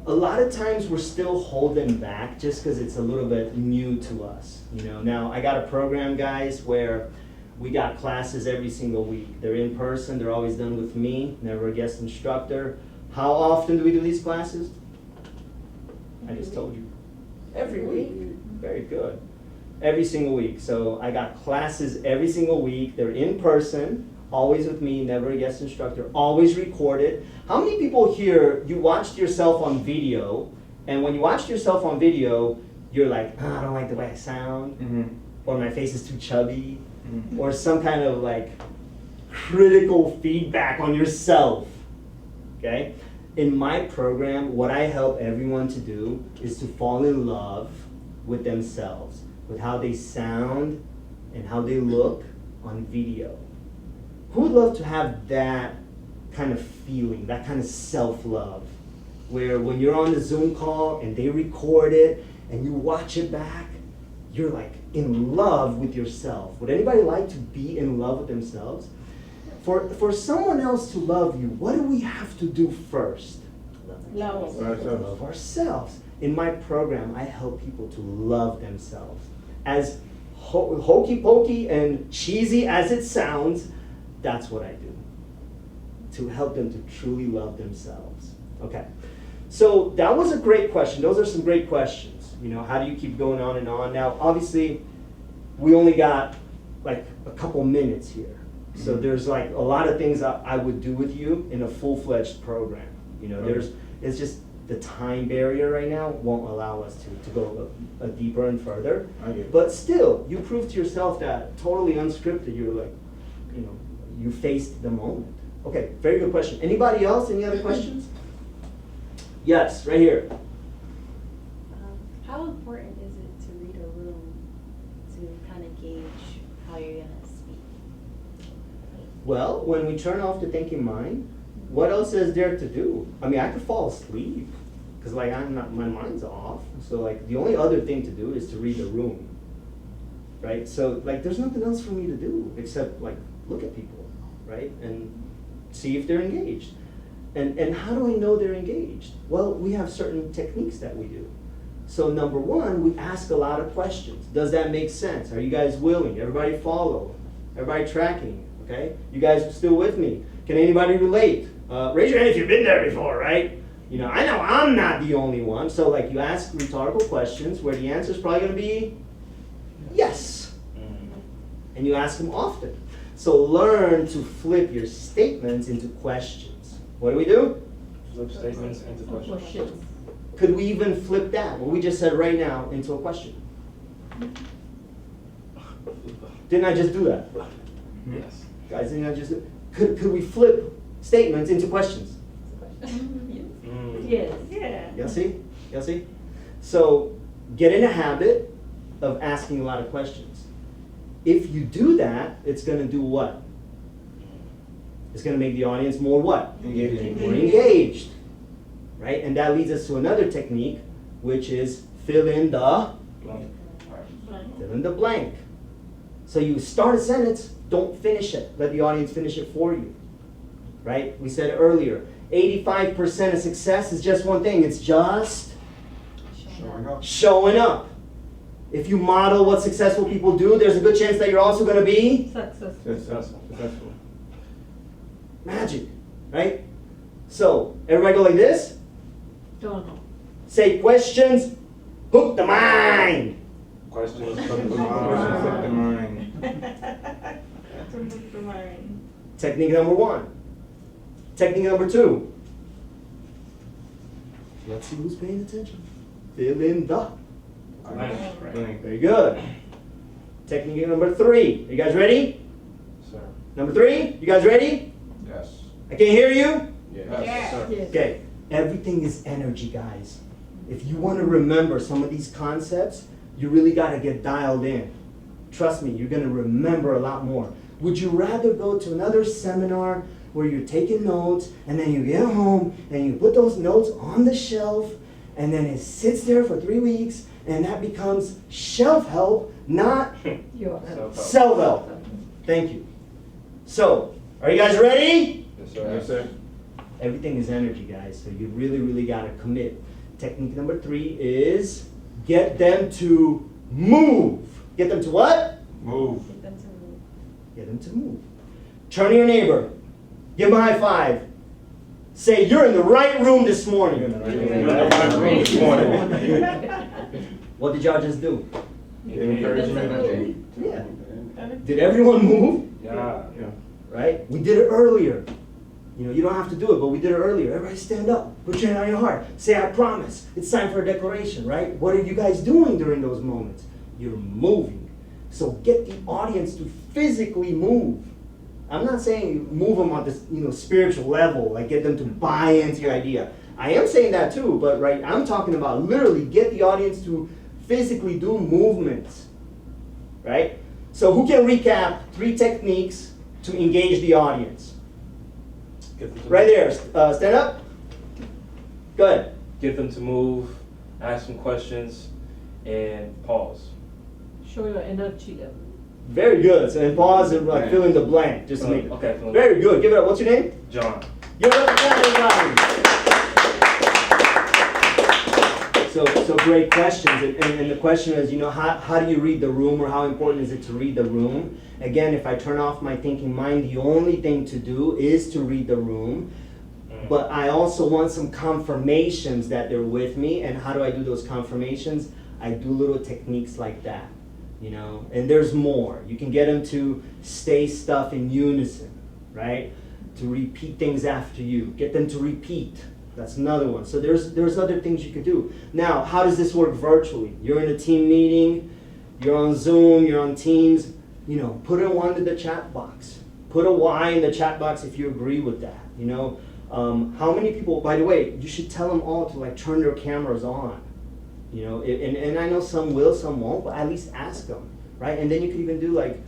A lot of times we're still holding back just because it's a little bit new to us. Now I got a program, guys, where we got classes every single week. They're in person, they're always done with me, never a guest instructor. How often do we do these classes? I just told you. Every week. Very good. Every single week. So I got classes every single week. They're in person, always with me, never a guest instructor, always recorded. How many people here, you watched yourself on video, and when you watched yourself on video, you're like, I don't like the way I sound, or my face is too chubby, or some kind of like critical feedback on yourself, okay? In my program, what I help everyone to do is to fall in love with themselves, with how they sound and how they look on video. Who would love to have that kind of feeling, that kind of self-love, where when you're on the Zoom call and they record it and you watch it back, you're like in love with yourself? Would anybody like to be in love with themselves? For someone else to love you, what do we have to do first? Love ourselves. In my program, I help people to love themselves. As hokey pokey and cheesy as it sounds, that's what I do, to help them to truly love themselves. Okay, so that was a great question. Those are some great questions. How do you keep going on and on? Now, obviously, we only got like a couple minutes here. So there's like a lot of things I would do with you in a full-fledged program. It's just the time barrier right now won't allow us to go a deeper and further. But still, you proved to yourself that totally unscripted, you're like, you faced the moment. Okay, very good question. Anybody else? Any other questions? Yes, right here. How important is it to read a room to kind of gauge how you're going to speak? Well, when we turn off the thinking mind, what else is there to do? I mean, I could fall asleep because my mind's off. So like the only other thing to do is to read the room, right? So like there's nothing else for me to do except like look at people, right? And see if they're engaged. And how do I know they're engaged? Well, we have certain techniques that we do. So number one, we ask a lot of questions. Does that make sense? Are you guys willing? Everybody follow? Everybody tracking? Okay? You guys still with me? Can anybody relate? Raise your hand if you've been there before, right? I know I'm not the only one. So like you ask rhetorical questions where the answer is probably going to be yes. And you ask them often. So learn to flip your statements into questions. What do we do? Flip statements into questions. Could we even flip that, what we just said right now, into a question? Didn't I just do that? Yes. Guys, didn't I just do Could we flip statements into questions? Yes. Yeah. Y'all see? So get in a habit of asking a lot of questions. If you do that, it's going to do what? It's going to make the audience more what? Engaged. More engaged. Right? And that leads us to another technique, which is fill in the blank. So you start a sentence, don't finish it. Let the audience finish it for you. Right? We said earlier, 85% of success is just one thing. It's just showing up. If you model what successful people do, there's a good chance that you're also going to be Successful. magic. Right? So, everybody go like this. Don't. Say questions, hook the mind. Questions, flip the mind. Technique number one. Technique number two. Let's see who's paying attention. Fill in the. Blank. Very good. Technique number three. Are you guys ready? Sir. Number three. You guys ready? Yes. I can't hear you. Yes. Sir. Okay. Everything is energy, guys. If you want to remember some of these concepts, you really got to get dialed in. Trust me, you're going to remember a lot more. Would you rather go to another seminar where you're taking notes and then you get home and you put those notes on the shelf and then it sits there for 3 weeks and that becomes shelf help, not self-help? Thank you. So, are you guys ready? Yes, sir. Yes, sir. Everything is energy, guys, so you really, really gotta commit. Technique number 3 is get them to move. Get them to what? Move. Get them to move. Get them to move. Turn to your neighbor. Give them a high five. Say, you're in the right room this morning. You're in the right room this morning. What did y'all just do? Encouragement. Yeah. Did everyone move? Yeah. Right? We did it earlier. You know, you don't have to do it, but we did it earlier. Everybody stand up. Put your hand on your heart. Say, I promise. It's time for a declaration, right? What are you guys doing during those moments? You're moving. So get the audience to physically move. I'm not saying move them on this, spiritual level, like get them to buy into your idea. I am saying that too, but right, I'm talking about literally get the audience to physically do movements, right? So who can recap 3 techniques to engage the audience? Right there, stand up. Go ahead. Get them to move, ask them questions, and pause. Show your energy level. Very good. So and pause and like fill in the blank, just to make it. Okay. Very good. Give it up. What's your name? John. Give it up for everybody. So great questions. And the question is, how do you read the room, or how important is it to read the room? Again, if I turn off my thinking mind, the only thing to do is to read the room. But I also want some confirmations that they're with me. And how do I do those confirmations? I do little techniques like that, and there's more. You can get them to say stuff in unison, right? To repeat things after you. Get them to repeat. That's another one. So there's other things you could do. Now, how does this work virtually? You're in a team meeting, you're on Zoom, you're on Teams, put a 1 in the chat box. Put a Y in the chat box if you agree with that, How many people, by the way, you should tell them all to like turn their cameras on, and I know some will, some won't, but at least ask them, right? And then you could even do like,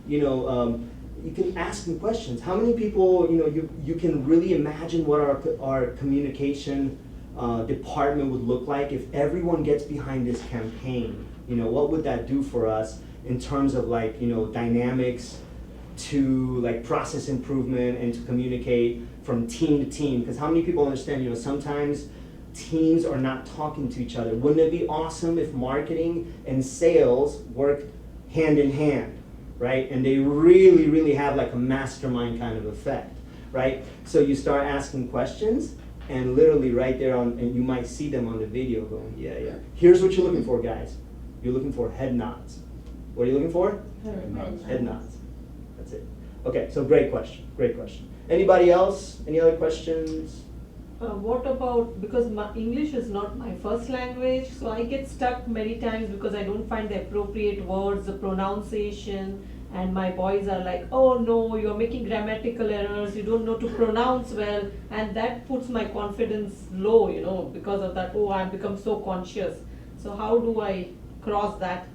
you can ask them questions. How many people, you can really imagine what our communication department would look like if everyone gets behind this campaign? What would that do for us in terms of like, dynamics to like process improvement and to communicate from team to team? Because how many people understand, sometimes teams are not talking to each other. Wouldn't it be awesome if marketing and sales work hand in hand? Right? And they really, really have like a mastermind kind of effect, right? So you start asking questions, and literally right there and you might see them on the video going, yeah. Here's what you're looking for, guys. You're looking for head nods. What are you looking for? Head nods. That's it. Okay, so great question. Anybody else? Any other questions? What about, because English is not my first language, so I get stuck many times because I don't find the appropriate words, the pronunciation, and my boys are like, oh no, you're making grammatical errors, you don't know to pronounce well, and that puts my confidence low, because of that, I've become so conscious. So how do I cross that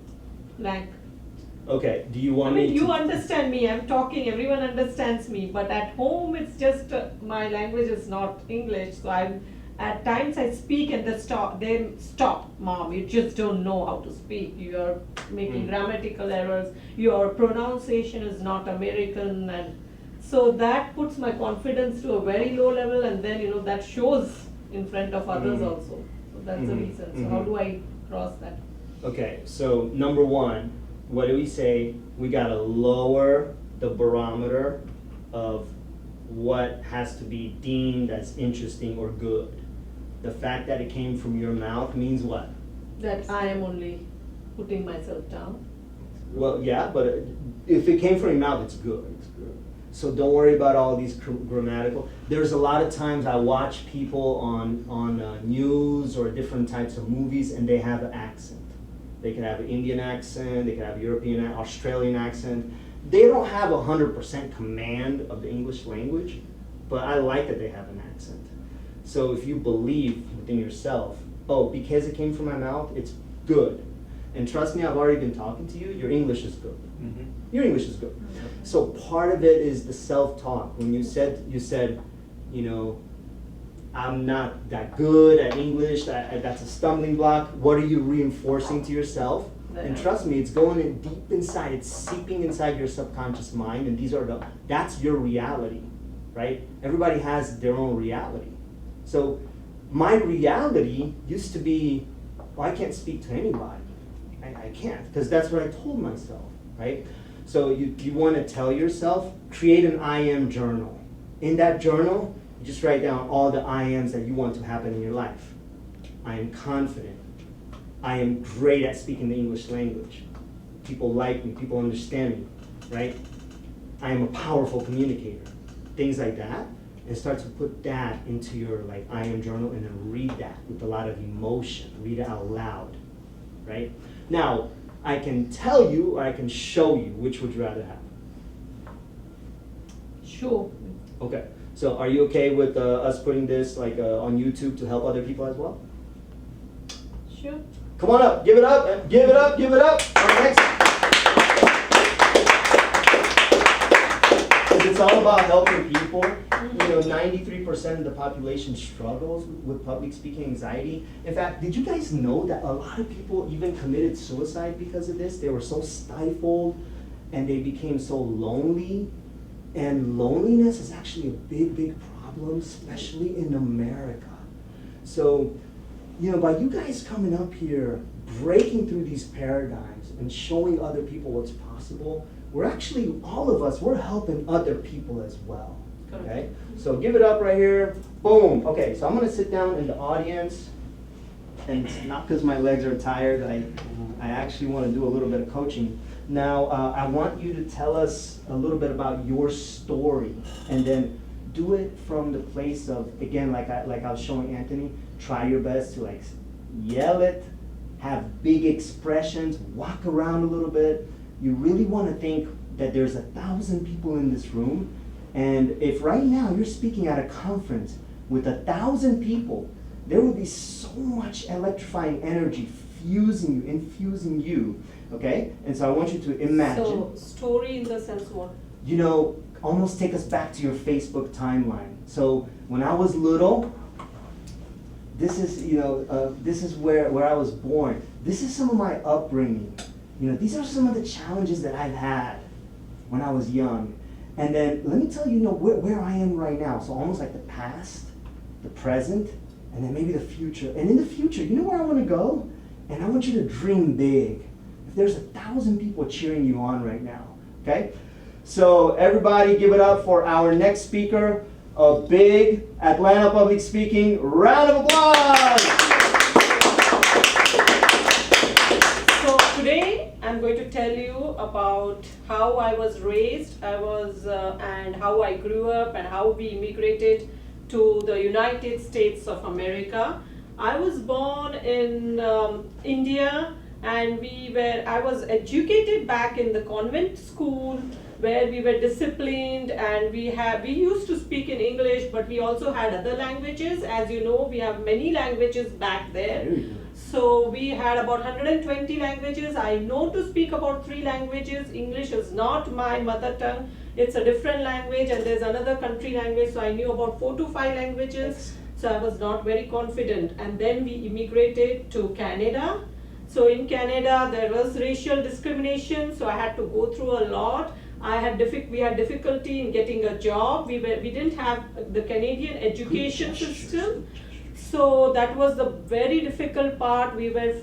blank? Okay, do you want me to... you understand me, I'm talking, everyone understands me, but at home it's just, my language is not English, so at times I speak and they stop, Mom, you just don't know how to speak, you're making grammatical errors, your pronunciation is not American, and so that puts my confidence to a very low level, and then, that shows in front of others also, so that's the reason. So how do I cross that? Okay, so number 1, what do we say? We gotta lower the barometer of what has to be deemed as interesting or good. The fact that it came from your mouth means what? That I am only putting myself down. Well, yeah, but if it came from your mouth, it's good. So don't worry about all these grammatical. There's a lot of times I watch people on news or different types of movies, and they have an accent. They can have an Indian accent, they can have a European, Australian accent. They don't have 100% command of the English language, but I like that they have an accent. So if you believe within yourself, because it came from my mouth, it's good. And trust me, I've already been talking to you, your English is good. Your English is good. So part of it is the self-talk. When you said, I'm not that good at English, that's a stumbling block. What are you reinforcing to yourself? And trust me, it's going in deep inside, it's seeping inside your subconscious mind, and that's your reality, right? Everybody has their own reality. So my reality used to be, well, I can't speak to anybody. I can't, because that's what I told myself, right? So you want to tell yourself, create an I am journal. In that journal, you just write down all the I ams that you want to happen in your life. I am confident. I am great at speaking the English language. People like me, people understand me, right? I am a powerful communicator. Things like that. And start to put that into your I am journal and then read that with a lot of emotion. Read it out loud, right? Now, I can tell you or I can show you. Which would you rather have? Sure. Okay. So are you okay with us putting this on YouTube to help other people as well? Sure. Come on up, give it up, give it up, give it up. Our next. It's all about helping people. You know, 93% of the population struggles with public speaking anxiety. In fact, did you guys know that a lot of people even committed suicide because of this? They were so stifled and they became so lonely. And loneliness is actually a big, big problem, especially in America. So, you know, by you guys coming up here, breaking through these paradigms and showing other people what's possible, we're actually, all of us, we're helping other people as well. Okay? So give it up right here. Boom. Okay, so I'm going to sit down in the audience. And it's not because my legs are tired. I actually want to do a little bit of coaching. Now, I want you to tell us a little bit about your story. And then do it from the place of, again, like I was showing Anthony, try your best to yell it, have big expressions, walk around a little bit. You really want to think that there's 1,000 people in this room. And if right now you're speaking at a conference with 1,000 people, there will be so much electrifying energy infusing you, okay? And so I want you to imagine. So, story in the sense what? You know, almost take us back to your Facebook timeline. So when I was little, this is, this is where I was born. This is some of my upbringing. You know, these are some of the challenges that I've had when I was young. And then let me tell you, where I am right now. So almost like the past, the present, and then maybe the future. And in the future, you know where I want to go? And I want you to dream big. If there's 1,000 people cheering you on right now, okay? So everybody give it up for our next speaker of Big Atlanta Public Speaking. Round of applause! So today I'm going to tell you about how I was raised, and how I grew up and how we immigrated to the United States of America. I was born in India, and I was educated back in the convent school where we were disciplined, and we used to speak in English, but we also had other languages. As you know, we have many languages back there. So we had about 120 languages. I know to speak about 3 languages. English is not my mother tongue. It's a different language, and there's another country language, so I knew about 4 to 5 languages. So I was not very confident. And then we immigrated to Canada. So in Canada, there was racial discrimination, so I had to go through a lot. We had difficulty in getting a job. We didn't have the Canadian education system. So that was the very difficult part. We were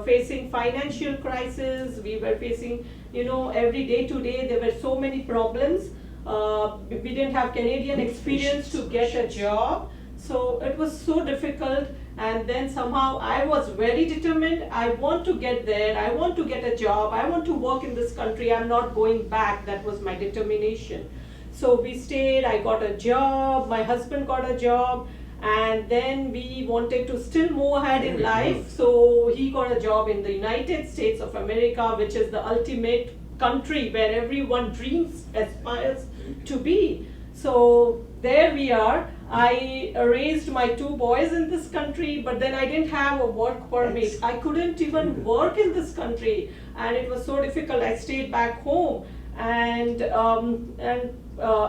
facing financial crisis. We were facing, every day to day, there were so many problems. We didn't have Canadian experience to get a job. So it was so difficult. And then somehow I was very determined. I want to get there. I want to get a job. I want to work in this country. I'm not going back. That was my determination. So we stayed. I got a job. My husband got a job. And then we wanted to still move ahead in life. So he got a job in the United States of America, which is the ultimate country where everyone dreams, aspires to be. So there we are. I raised my 2 boys in this country, but then I didn't have a work permit. I couldn't even work in this country, and it was so difficult. I stayed back home, and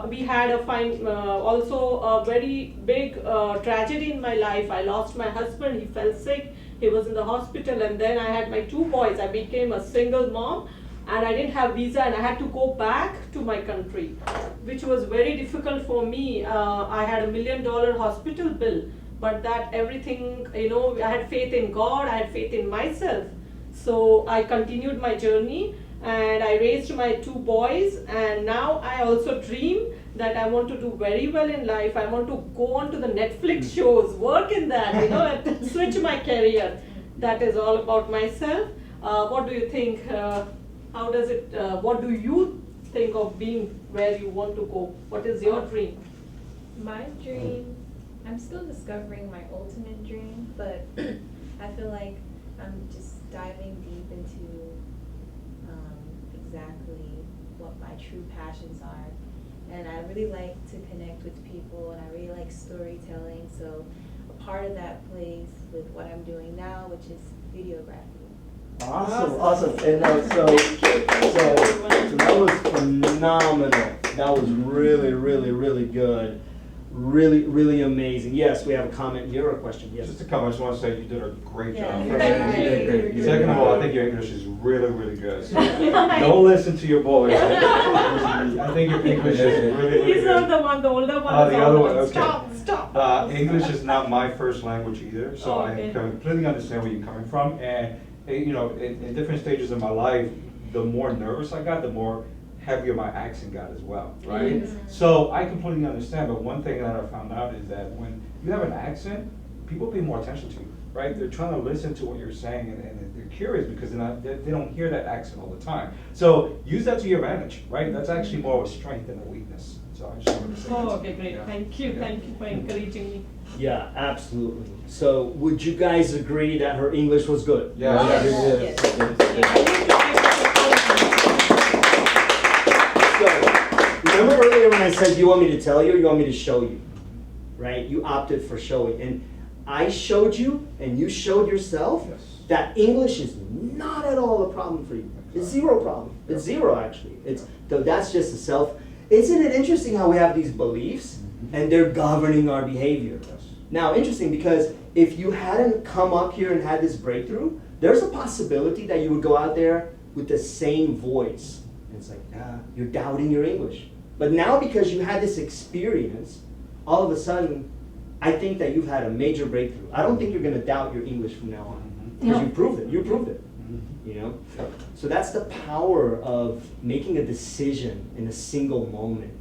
we had also a very big tragedy in my life. I lost my husband. He fell sick. He was in the hospital, and then I had my 2 boys. I became a single mom. and I didn't have visa, and I had to go back to my country, which was very difficult for me. I had $1 million hospital bill, but that everything, I had faith in God, I had faith in myself. So I continued my journey, and I raised my 2 boys, and now I also dream that I want to do very well in life. I want to go on to the Netflix shows, work in that, and switch my career. That is all about myself. What do you think? How does it, what do you think of being where you want to go? What is your dream? My dream, I'm still discovering my ultimate dream, but I feel like I'm just diving deep into exactly what my true passions are. And I really like to connect with people, and I really like storytelling. So a part of that plays with what I'm doing now, which is videography. Awesome. And so that was phenomenal. That was really, really, really good. Really, really amazing. Yes, we have a comment here or a question. Yes. Just a comment, I just want to say you did a great Yeah. job. Thank you. You did great. Second of all, I think your English is really, really good. So don't listen to your boys. I think your English is really, really He's not good. the one, the older one. Oh, is the all other the one, okay. Stop. English is not my first language either, so Okay. I completely understand where you're coming from. And in different stages of my life, the more nervous I got, the more heavier my accent got as well, right? Yes. So I completely understand, but one thing that I found out is that when you have an accent, people pay more attention to you, right? They're trying to listen to what you're saying, and they're curious because they don't hear that accent all the time. So use that to your advantage, right? That's actually more of a strength than a weakness. So I just wanted to say that. Oh, okay, great. Yeah. Thank you for encouraging me. Yeah, absolutely. So would you guys agree that her English was good? Yeah. Yes. So, remember earlier when I said, you want me to tell you or you want me to show you? Right? You opted for showing. And I showed you and you showed yourself Yes. that English is not at all a problem for you. It's zero problem. It's zero actually. That's just a self. Isn't it interesting how we have these beliefs and they're governing our behavior? Yes. Now, interesting because if you hadn't come up here and had this breakthrough, there's a possibility that you would go out there with the same voice. And it's like, you're doubting your English. But now because you had this experience, all of a sudden, I think that you've had a major breakthrough. I don't think you're going to doubt your English from now on. Because you proved it. You proved it. So that's the power of making a decision in a single moment.